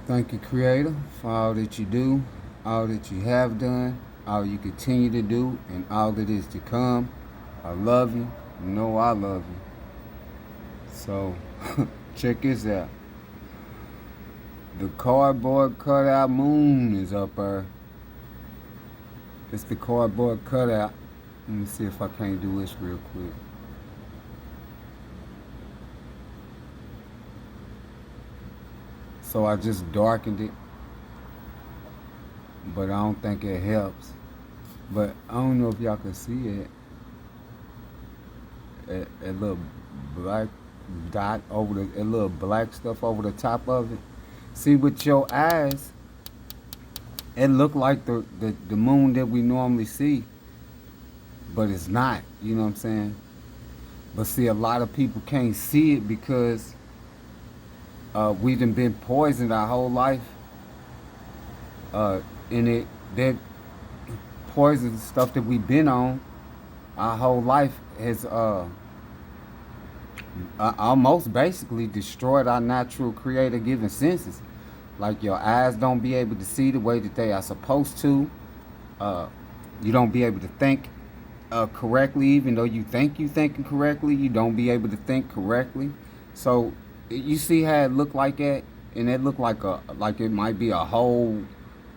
Thank you, Creator, for all that you do, all that you have done, all you continue to do, and all that is to come. I love you. You know I love you. So, check this out. The cardboard cutout moon is up there. It's the cardboard cutout. Let me see if I can't do this real quick. So I just darkened it, but I don't think it helps. But I don't know if y'all can see it. A little black dot over the, a little black stuff over the top of it. See, with your eyes, it look like the moon that we normally see, but it's not. You know what I'm saying? But see, a lot of people can't see it because we done been poisoned our whole life. And that poison stuff that we've been on our whole life has almost basically destroyed our natural creator given senses. Like your eyes don't be able to see the way that they are supposed to. You don't be able to think correctly, even though you think you thinking correctly. You don't be able to think correctly. So you see how it look like that, and it look like it might be a whole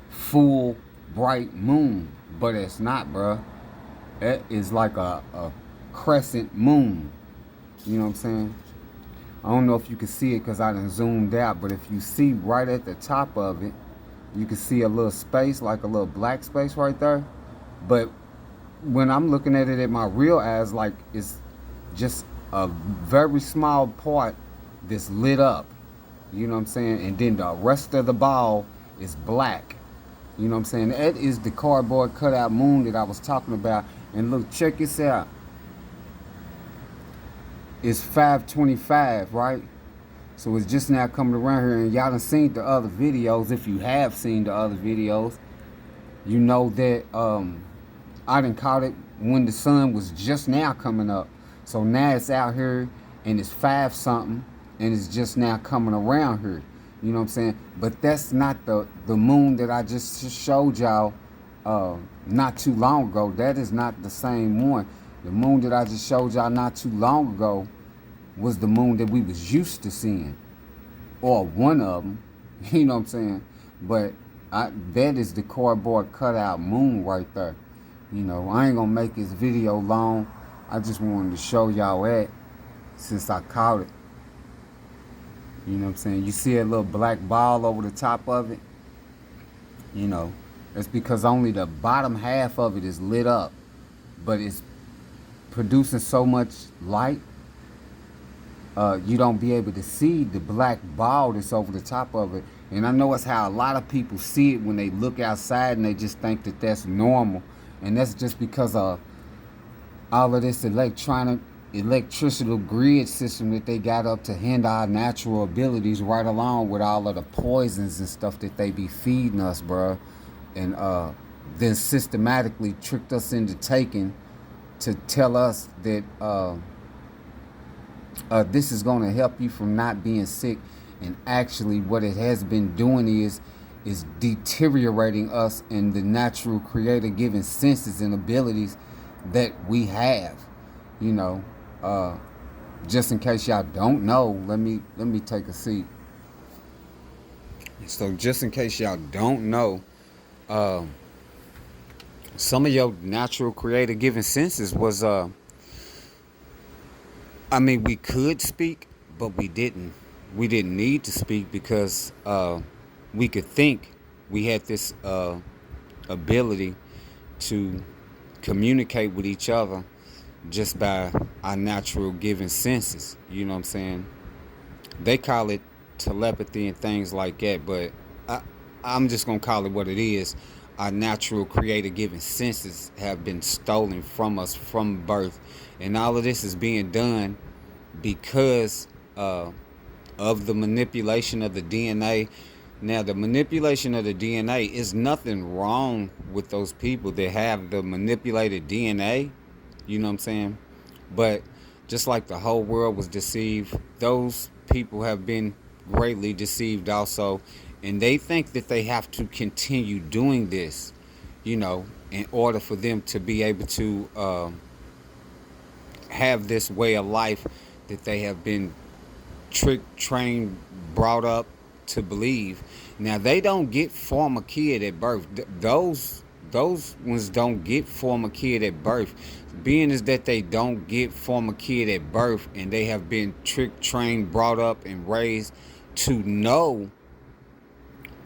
full bright moon, but it's not, bruh. It is like a crescent moon. You know what I'm saying? I don't know if you can see it because I done zoomed out, but if you see right at the top of it, you can see a little space, like a little black space right there. But when I'm looking at it at my real eyes, like it's just a very small part that's lit up. You know what I'm saying? And then the rest of the ball is black. You know what I'm saying? That is the cardboard cutout moon that I was talking about. And look, check this out. It's 5:25, right? So it's just now coming around here, and y'all done seen the other videos. If you have seen the other videos, you know that I done caught it when the sun was just now coming up. So now it's out here and it's 5 something, and it's just now coming around here. You know what I'm saying? But that's not the moon that I just showed y'all not too long ago. That is not the same one. The moon that I just showed y'all not too long ago was the moon that we was used to seeing, or one of them. You know what I'm saying? But that is the cardboard cutout moon right there. You know, I ain't gonna make this video long. I just wanted to show y'all that since I caught it. You know what I'm saying? You see a little black ball over the top of it? You know, it's because only the bottom half of it is lit up, but it's producing so much light, you don't be able to see the black ball that's over the top of it. And I know it's how a lot of people see it when they look outside and they just think that that's normal. And that's just because of all of this electrical grid system that they got up to hinder our natural abilities, right along with all of the poisons and stuff that they be feeding us, bruh. And then systematically tricked us into taking to tell us that this is going to help you from not being sick. And actually what it has been doing is deteriorating us in the natural creator given senses and abilities that we have. You know, just in case y'all don't know, let me take a seat. So just in case y'all don't know, some of your natural creator given senses was I mean, we could speak, but we didn't. We didn't need to speak because we could think. We had this ability to communicate with each other just by our natural given senses. You know what I'm saying? They call it telepathy and things like that, but I'm just going to call it what it is. Our natural creator given senses have been stolen from us from birth. And all of this is being done because of the manipulation of the DNA. Now, the manipulation of the DNA is nothing wrong with those people that have the manipulated DNA. You know what I'm saying? But just like the whole world was deceived, those people have been greatly deceived also. And they think that they have to continue doing this, in order for them to be able to have this way of life that they have been tricked, trained, brought up to believe. Now they don't get form a kid at birth. Those ones don't get form a kid at birth. Being is that they don't get form a kid at birth, and they have been tricked, trained, brought up, and raised to know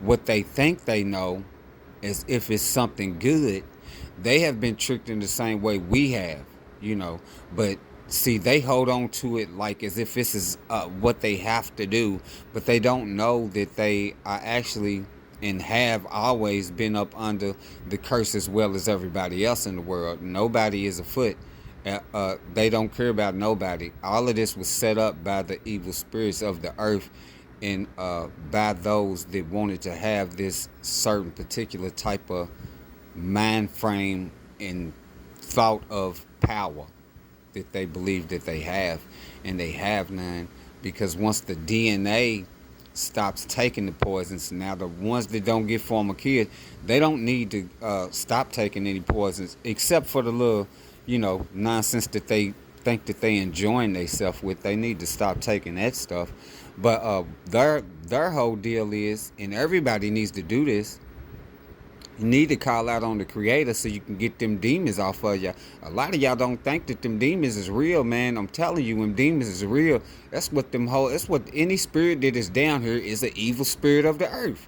what they think they know, as if it's something good. They have been tricked in the same way we have, but see, they hold on to it like as if this is what they have to do, but they don't know that they are actually and have always been up under the curse as well as everybody else in the world. Nobody is afoot. They don't care about nobody. All of this was set up by the evil spirits of the earth, and by those that wanted to have this certain particular type of mind frame and thought of power that they believe that they have, and they have none. Because once the DNA stops taking the poisons, now the ones that don't get form a kid, they don't need to stop taking any poisons, except for the little, nonsense that they think that they enjoying themselves with. They need to stop taking that stuff. But their whole deal is, and everybody needs to do this, you need to call out on the Creator so you can get them demons off of you. A lot of y'all don't think that them demons is real, man. I'm telling you, when demons is real, that's what any spirit that is down here is an evil spirit of the earth.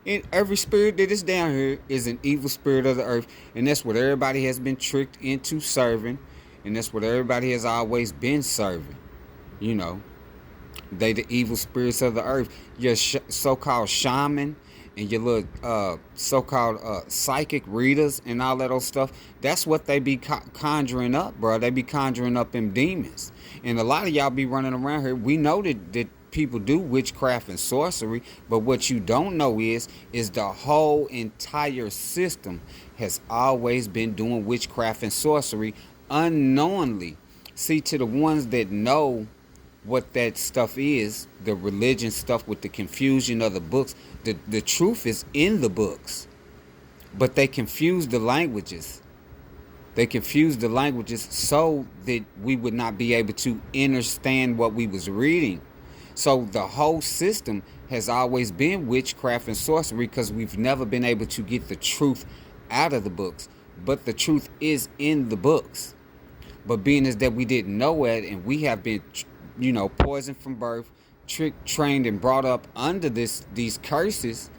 And every spirit that is down here is an evil spirit of the earth. And that's what everybody has been tricked into serving. And that's what everybody has always been serving. They the evil spirits of the earth. Your so-called shaman and your little so-called psychic readers and all that old stuff, that's what they be conjuring up, bro. They be conjuring up them demons. And a lot of y'all be running around here. We know that people do witchcraft and sorcery, but what you don't know is the whole entire system has always been doing witchcraft and sorcery unknowingly. See, to the ones that know what that stuff is, the religion stuff with the confusion of the books, the truth is in the books, but they confuse the languages. They confuse the languages so that we would not be able to understand what we was reading. So the whole system has always been witchcraft and sorcery, because we've never been able to get the truth out of the books. But the truth is in the books. But being as that we didn't know it, and we have been poisoned from birth, tricked, trained, and brought up under these curses,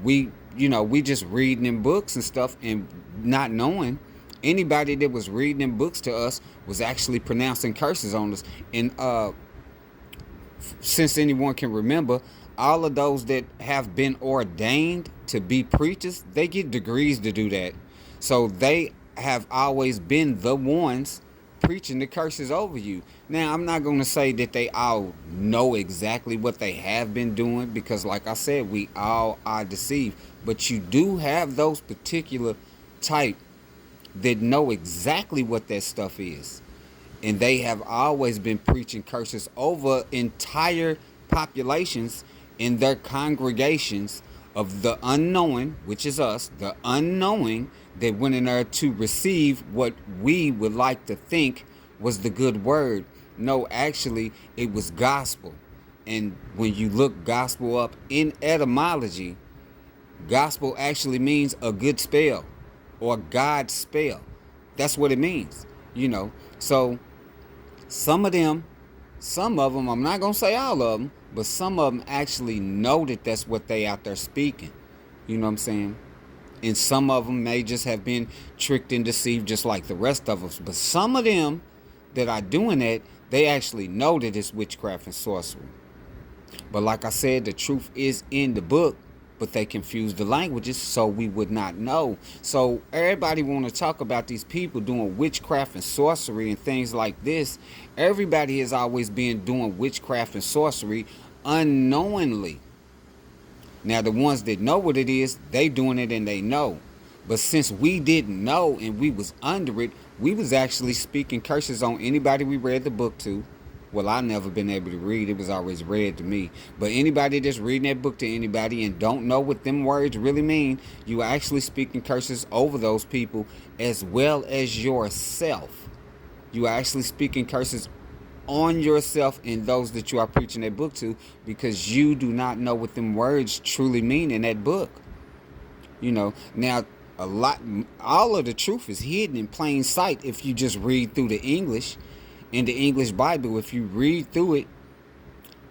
we just reading in books and stuff, and not knowing anybody that was reading in books to us was actually pronouncing curses on us. And since anyone can remember, all of those that have been ordained to be preachers, they get degrees to do that. So they have always been the ones preaching the curses over you. Now, I'm not going to say that they all know exactly what they have been doing, because like I said, we all are deceived. But you do have those particular type that know exactly what that stuff is. And they have always been preaching curses over entire populations in their congregations of the unknowing, which is us, the unknowing that went in there to receive what we would like to think was the good word. No, actually, it was gospel. And when you look gospel up in etymology, gospel actually means a good spell or God's spell. That's what it means, So some of them, I'm not going to say all of them, but some of them actually know that that's what they out there speaking. You know what I'm saying? And some of them may just have been tricked and deceived just like the rest of us. But some of them that are doing that, they actually know that it's witchcraft and sorcery. But like I said, the truth is in the book, but they confuse the languages so we would not know. So everybody want to talk about these people doing witchcraft and sorcery and things like this. Everybody has always been doing witchcraft and sorcery unknowingly. Now, the ones that know what it is, they doing it and they know. But since we didn't know and we was under it, we was actually speaking curses on anybody we read the book to. Well, I never been able to read. It was always read to me. But anybody that's reading that book to anybody and don't know what them words really mean, you are actually speaking curses over those people as well as yourself. You are actually speaking curses on yourself and those that you are preaching that book to, because you do not know what them words truly mean in that book. Now all of the truth is hidden in plain sight if you just read through the English. In the English Bible, if you read through it,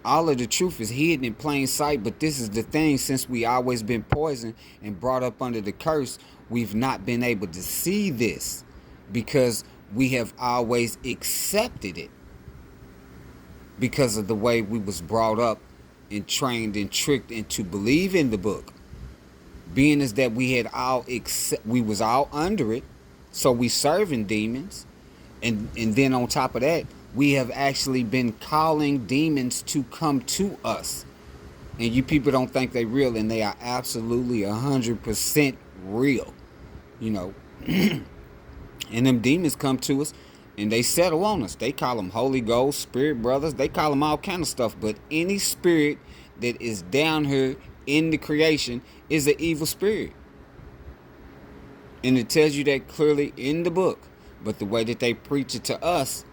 all of the truth is hidden in plain sight. But this is the thing, since we always been poisoned and brought up under the curse, we've not been able to see this because we have always accepted it because of the way we was brought up and trained and tricked into believing the book. Being as that we was all under it, so we serving demons. And then on top of that, we have actually been calling demons to come to us. And you people don't think they're real, and they are absolutely 100% real. And them demons come to us, and they settle on us. They call them Holy Ghost, Spirit Brothers. They call them all kind of stuff. But any spirit that is down here in the creation is an evil spirit. And it tells you that clearly in the book. But the way that they preach it to us,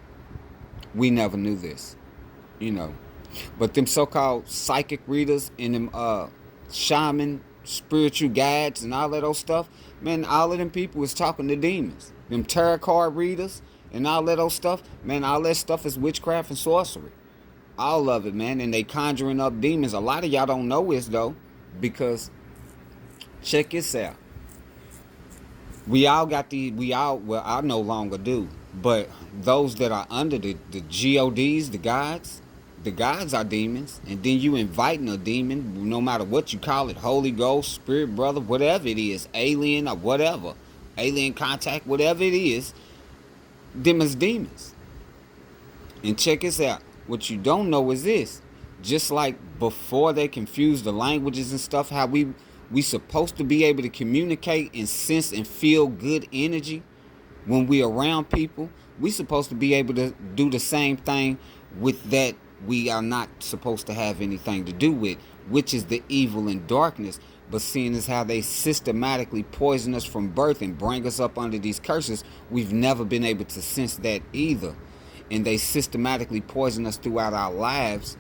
we never knew this, But them so-called psychic readers and them shaman, spiritual guides and all that old stuff, man, all of them people is talking to demons. Them tarot card readers and all that old stuff, man, all that stuff is witchcraft and sorcery. All of it, man, and they conjuring up demons. A lot of y'all don't know this, though, because check this out. Well, I no longer do, but those that are under the GODs, the gods are demons, and then you inviting a demon, no matter what you call it, Holy Ghost, Spirit Brother, whatever it is, alien or whatever, alien contact, whatever it is, them is demons. And check this out, what you don't know is this, just like before they confused the languages and stuff, how we supposed to be able to communicate and sense and feel good energy when we around people. We supposed to be able to do the same thing with that we are not supposed to have anything to do with, which is the evil and darkness. But seeing as how they systematically poison us from birth and bring us up under these curses, we've never been able to sense that either. And they systematically poison us throughout our lives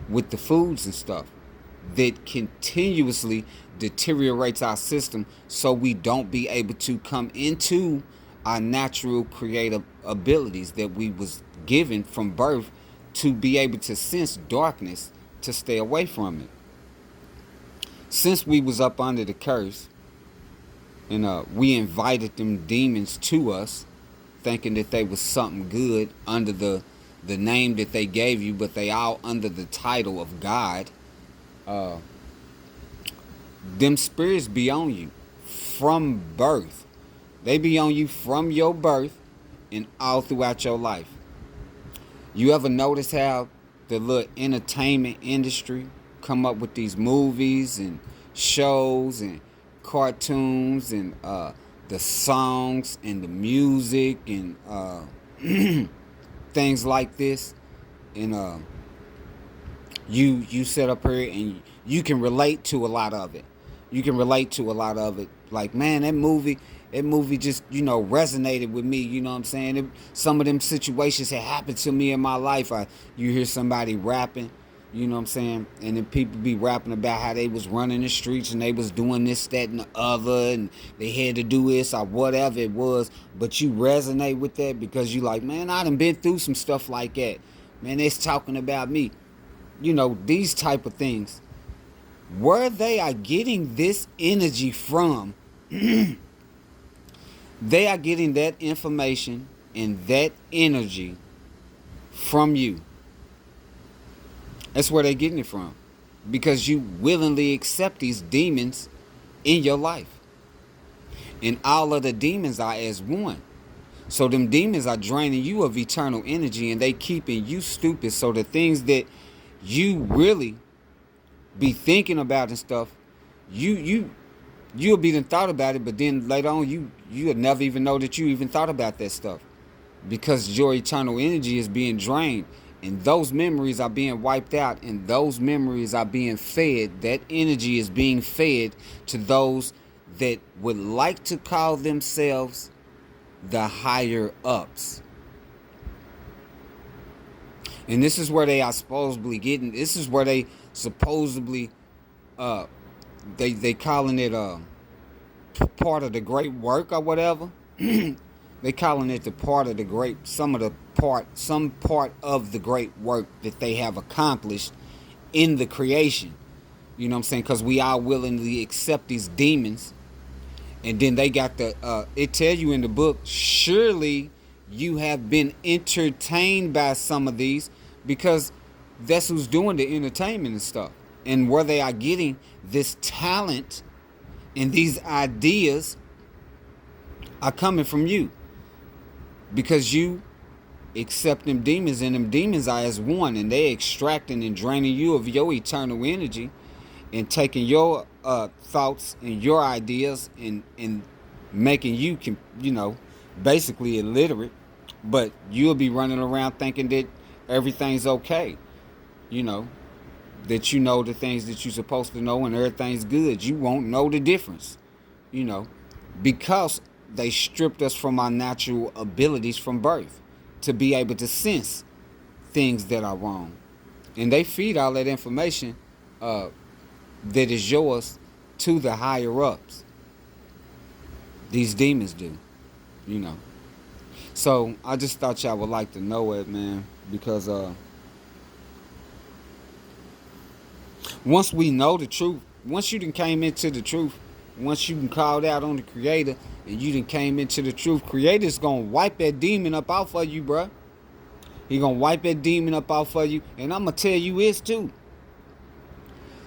with the foods and stuff that continuously deteriorates our system, so we don't be able to come into our natural creative abilities that we was given from birth to be able to sense darkness, to stay away from it. Since we was up under the curse and we invited them demons to us thinking that they was something good under the name that they gave you, but they all under the title of God. Them spirits be on you from birth. They be on you from your birth and all throughout your life. You ever notice how the little entertainment industry come up with these movies and shows and cartoons and the songs and the music and things like this, and you sit up here and you can relate to a lot of it. Like, man, that movie just, resonated with me. You know what I'm saying? Some of them situations that happened to me in my life. You hear somebody rapping, you know what I'm saying? And then people be rapping about how they was running the streets and they was doing this, that, and the other, and they had to do this or whatever it was. But you resonate with that because you like, man, I done been through some stuff like that. Man, it's talking about me. These type of things. Where they are getting this energy from, they are getting that information and that energy from you. That's where they're getting it from. Because you willingly accept these demons in your life. And all of the demons are as one. So them demons are draining you of eternal energy, and they keeping you stupid. So the things that you really be thinking about and stuff, you'll be done thought about it, but then later on you'll never even know that you even thought about that stuff, because your eternal energy is being drained, And those memories are being wiped out, and those memories are being fed. That energy is being fed to those that would like to call themselves the higher ups. And this is where they are supposedly getting, this is where they supposedly, they calling it part of the great work or whatever. They calling it the part of the great, some part of the great work that they have accomplished in the creation. You know what I'm saying? Because we are willingly accept these demons. And then they got the, it tells you in the book, surely you have been entertained by some of these, because that's who's doing the entertainment and stuff. And where they are getting this talent and these ideas are coming from you. Because you accept them demons, and them demons are as one, and they extracting and draining you of your eternal energy and taking your thoughts and your ideas and making you, basically illiterate. But you'll be running around thinking that everything's okay, that you know the things that you're supposed to know and everything's good. You won't know the difference, because they stripped us from our natural abilities from birth to be able to sense things that are wrong. And they feed all that information that is yours to the higher ups. These demons do, So I just thought y'all would like to know it, man, because once we know the truth, once you done came into the truth, once you done called out on the Creator and you done came into the truth, Creator's gonna wipe that demon up off of you, bruh. He gonna wipe that demon up off of you, and I'm gonna tell you this too.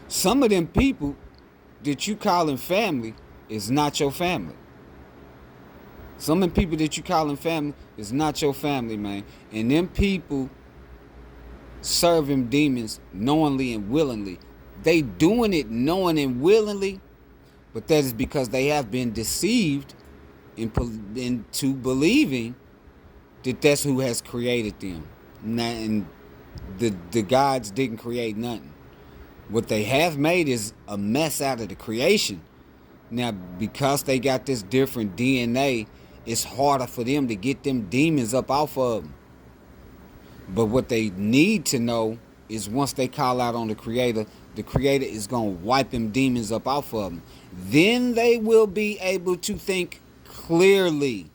Some of them people that you calling family is not your family. Some of the people that you calling family is not your family, man. And them people serving demons knowingly and willingly. They doing it knowing and willingly, but that is because they have been deceived into believing that that's who has created them. And the gods didn't create nothing. What they have made is a mess out of the creation. Now, because they got this different DNA, it's harder for them to get them demons up off of them. But what they need to know is once they call out on the Creator is going to wipe them demons up off of them. Then they will be able to think clearly.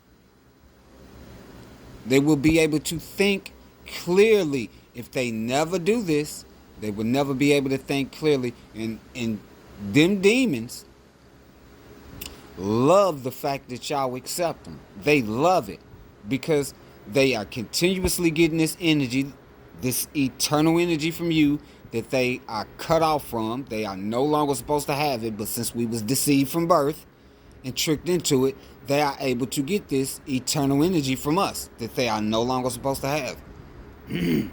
They will be able to think clearly. If they never do this, they will never be able to think clearly. And them demons love the fact that y'all accept them. They love it because they are continuously getting this energy, this eternal energy from you that they are cut off from. They are no longer supposed to have it, but since we was deceived from birth and tricked into it, they are able to get this eternal energy from us that they are no longer supposed to have.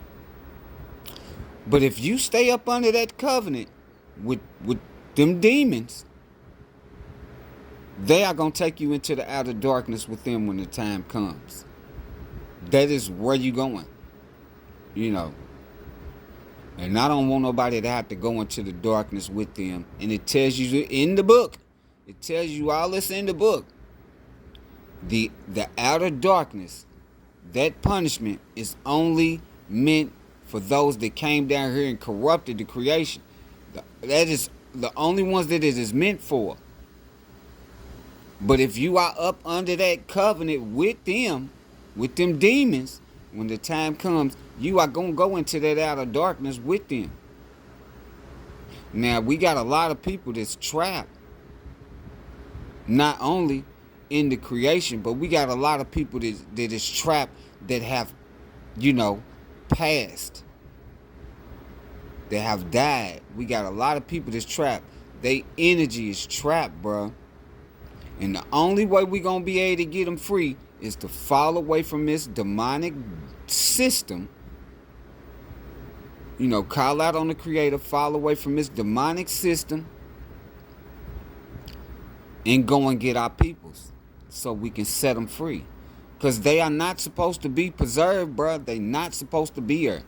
But if you stay up under that covenant with them demons, they are going to take you into the outer darkness with them when the time comes. That is where you're going. And I don't want nobody to have to go into the darkness with them. And it tells you in the book. It tells you all this in the book. The outer darkness, that punishment is only meant for those that came down here and corrupted the creation. That is the only ones that it is meant for. But if you are up under that covenant with them demons, when the time comes, you are going to go into that outer darkness with them. Now, we got a lot of people that's trapped, not only in the creation, but we got a lot of people that is trapped that have, passed, that have died. We got a lot of people that's trapped. Their energy is trapped, bro. And the only way we're going to be able to get them free is to fall away from this demonic system. Call out on the Creator, fall away from this demonic system, and go and get our peoples so we can set them free. Because they are not supposed to be preserved, bro. They not supposed to be here.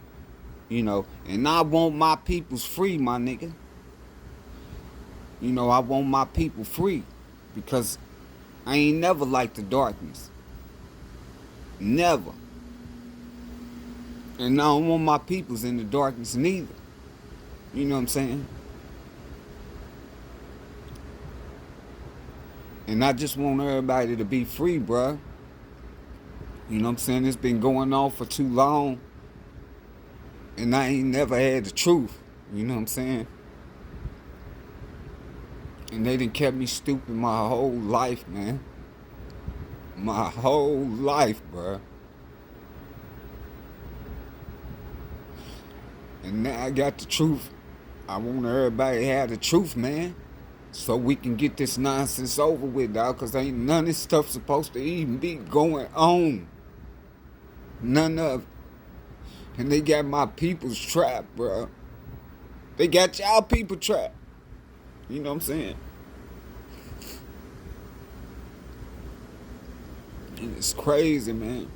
And I want my peoples free, my nigga. I want my people free because I ain't never liked the darkness. Never. And I don't want my peoples in the darkness neither. You know what I'm saying? And I just want everybody to be free, bruh. You know what I'm saying? It's been going on for too long. And I ain't never had the truth. You know what I'm saying? And they done kept me stupid my whole life, man. My whole life, bruh. And now I got the truth. I want everybody to have the truth, man. So we can get this nonsense over with, dog. Because ain't none of this stuff supposed to even be going on. None of it. And they got my people's trapped, bro. They got y'all people trapped. You know what I'm saying? And it's crazy, man.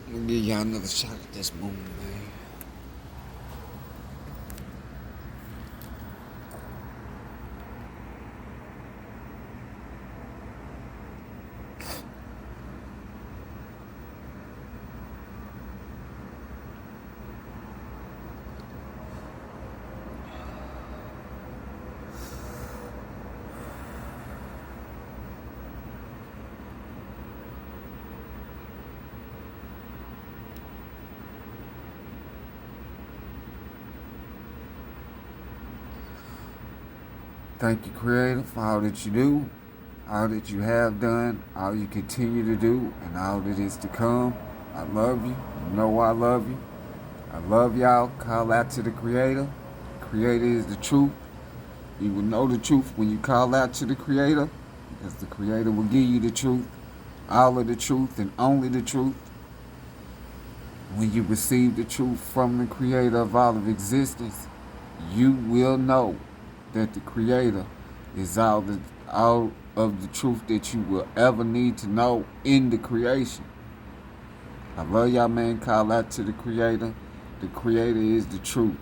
I'm gonna give y'all another shot at this moment, man. Thank you, Creator, for all that you do, all that you have done, all you continue to do, and all that is to come. I love you. You know I love you. I love y'all. Call out to the Creator. The Creator is the truth. You will know the truth when you call out to the Creator, because the Creator will give you the truth, all of the truth, and only the truth. When you receive the truth from the Creator of all of existence, you will know that the Creator is all of the truth that you will ever need to know in the creation. I love y'all, man. Call out to the Creator. The Creator is the truth.